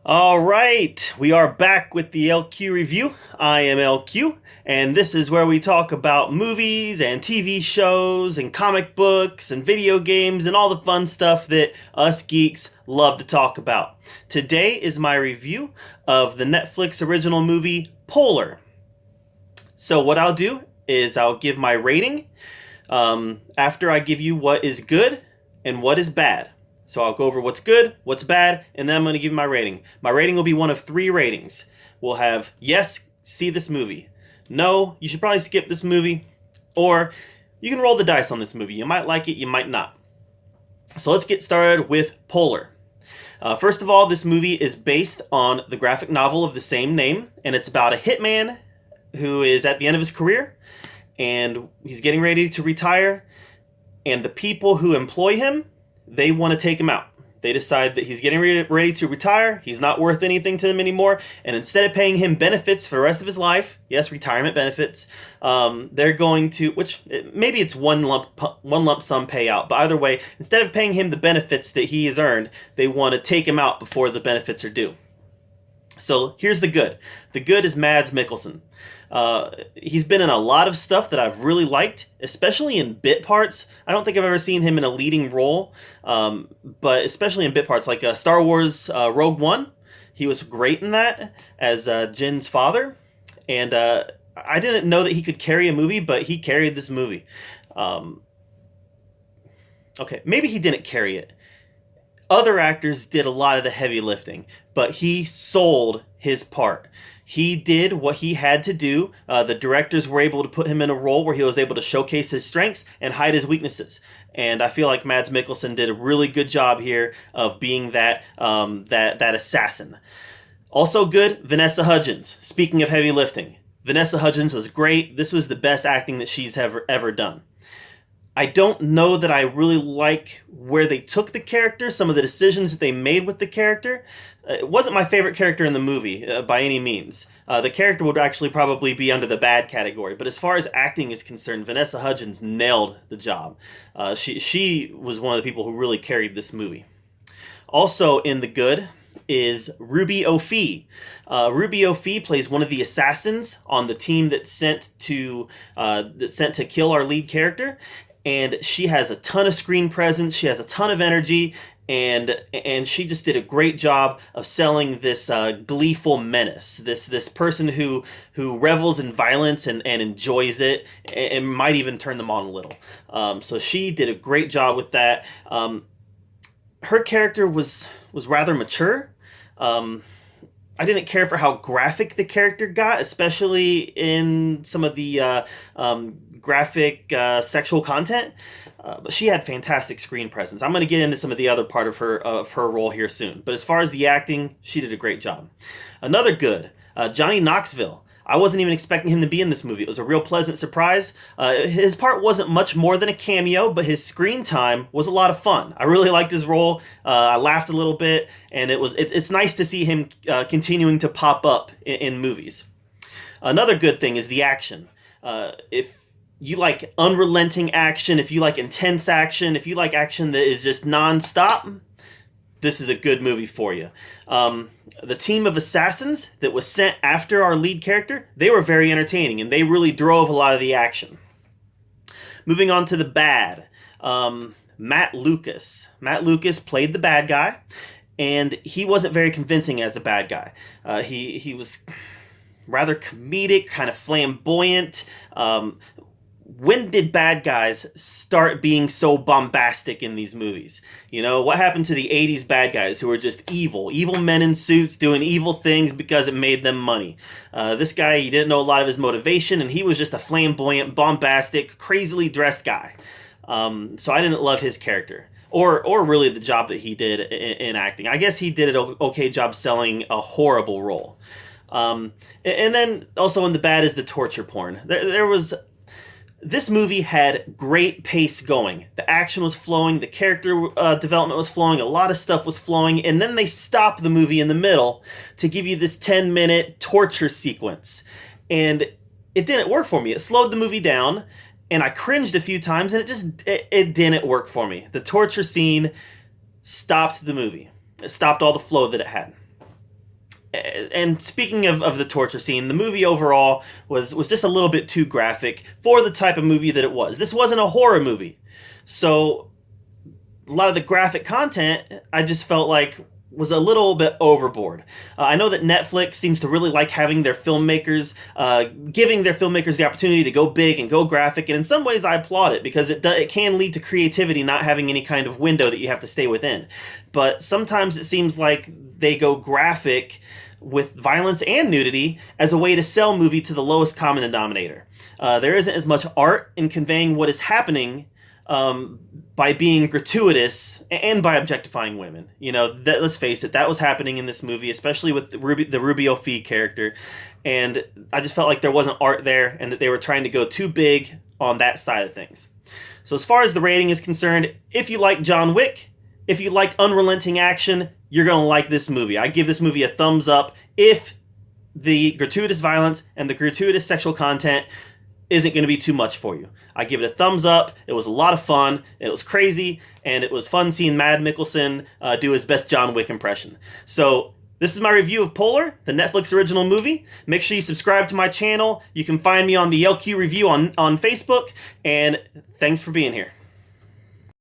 All right, we are back with the LQ review. I am LQ, and this is where we talk about movies and TV shows and comic books and video games and all the fun stuff that us geeks love to talk about. Today is my review of the Netflix original movie Polar. So what I'll do is I'll give my rating after I give you what is good and what is bad. So I'll go over what's good, what's bad, and then I'm going to give my rating. My rating will be one of three ratings. We'll have, yes, see this movie. No, you should probably skip this movie. Or you can roll the dice on this movie. You might like it, you might not. So let's get started with Polar. First of all, this movie is based on the graphic novel of the same name, and it's about a hitman who is at the end of his career, and he's getting ready to retire, and the people who employ him, they want to take him out. They decide that he's getting ready to retire, he's not worth anything to them anymore, and instead of paying him benefits for the rest of his life, yes, retirement benefits, they're going to, which maybe it's one lump sum payout, but either way, instead of paying him the benefits that he has earned, they want to take him out before the benefits are due. So here's the good. The good is Mads Mikkelsen. He's been in a lot of stuff that I've really liked, especially in bit parts. I don't think I've ever seen him in a leading role, but especially in bit parts, like Star Wars Rogue One. He was great in that as Jin's father, and I didn't know that he could carry a movie, but he carried this movie. Okay, maybe he didn't carry it. Other actors did a lot of the heavy lifting, but he sold his part. He did what he had to do. The directors were able to put him in a role where he was able to showcase his strengths and hide his weaknesses. And I feel like Mads Mikkelsen did a really good job here of being that assassin. Also good, Vanessa Hudgens. Speaking of heavy lifting, Vanessa Hudgens was great. This was the best acting that she's ever done. I don't know that I really like where they took the character, some of the decisions that they made with the character. It wasn't my favorite character in the movie, by any means. The character would actually probably be under the bad category, but as far as acting is concerned, Vanessa Hudgens nailed the job. She was one of the people who really carried this movie. Also in the good is Ruby O'Fee. Ruby O'Fee plays one of the assassins on the team that's sent to kill our lead character. And she has a ton of screen presence, she has a ton of energy, and she just did a great job of selling this gleeful menace, this person who revels in violence and enjoys it, and might even turn them on a little. So she did a great job with that. Her character was rather mature. I didn't care for how graphic the character got, especially in some of the graphic sexual content. But she had fantastic screen presence. I'm going to get into some of the other part of her role here soon. But as far as the acting, she did a great job. Another good, Johnny Knoxville. I wasn't even expecting him to be in this movie. It was a real pleasant surprise. His part wasn't much more than a cameo, but his screen time was a lot of fun. I really liked his role. I laughed a little bit, and it's nice to see him continuing to pop up in movies. Another good thing is the action. If you like unrelenting action, if you like intense action, if you like action that is just nonstop, this is a good movie for you. The team of assassins that was sent after our lead character, they were very entertaining, and they really drove a lot of the action. Moving on to the bad. Matt Lucas. Matt Lucas played the bad guy, and he wasn't very convincing as a bad guy. He was rather comedic, kind of flamboyant. When did bad guys start being so bombastic in these movies? You know, what happened to the 80s bad guys who were just evil men in suits doing evil things because it made them money? This guy, you didn't know a lot of his motivation, and he was just a flamboyant, bombastic, crazily dressed guy. So I didn't love his character. Or really the job that he did in acting. I guess he did an okay job selling a horrible role. And then also in the bad is the torture porn. This movie had great pace going. The action was flowing, the character development was flowing, a lot of stuff was flowing, and then they stopped the movie in the middle to give you this 10-minute torture sequence. And it didn't work for me. It slowed the movie down, and I cringed a few times, and it didn't work for me. The torture scene stopped the movie. It stopped all the flow that it had. And speaking of the torture scene, the movie overall was just a little bit too graphic for the type of movie that it was. This wasn't a horror movie. So a lot of the graphic content, I just felt like was a little bit overboard. I know that Netflix seems to really like having their filmmakers, giving their filmmakers the opportunity to go big and go graphic, and in some ways I applaud it, because it can lead to creativity not having any kind of window that you have to stay within. But sometimes it seems like they go graphic with violence and nudity as a way to sell movie to the lowest common denominator. There isn't as much art in conveying what is happening by being gratuitous and by objectifying women. You know, let's face it, that was happening in this movie, especially with the Rubio Fee character. And I just felt like there wasn't art there, and that they were trying to go too big on that side of things. So as far as the rating is concerned, if you like John Wick, if you like unrelenting action, you're going to like this movie. I give this movie a thumbs up if the gratuitous violence and the gratuitous sexual content isn't going to be too much for you. I give it a thumbs up. It was a lot of fun. It was crazy, and it was fun seeing Mads Mikkelsen do his best John Wick impression. So this is my review of Polar, the Netflix original movie. Make sure you subscribe to my channel. You can find me on the LQ Review on Facebook, and thanks for being here.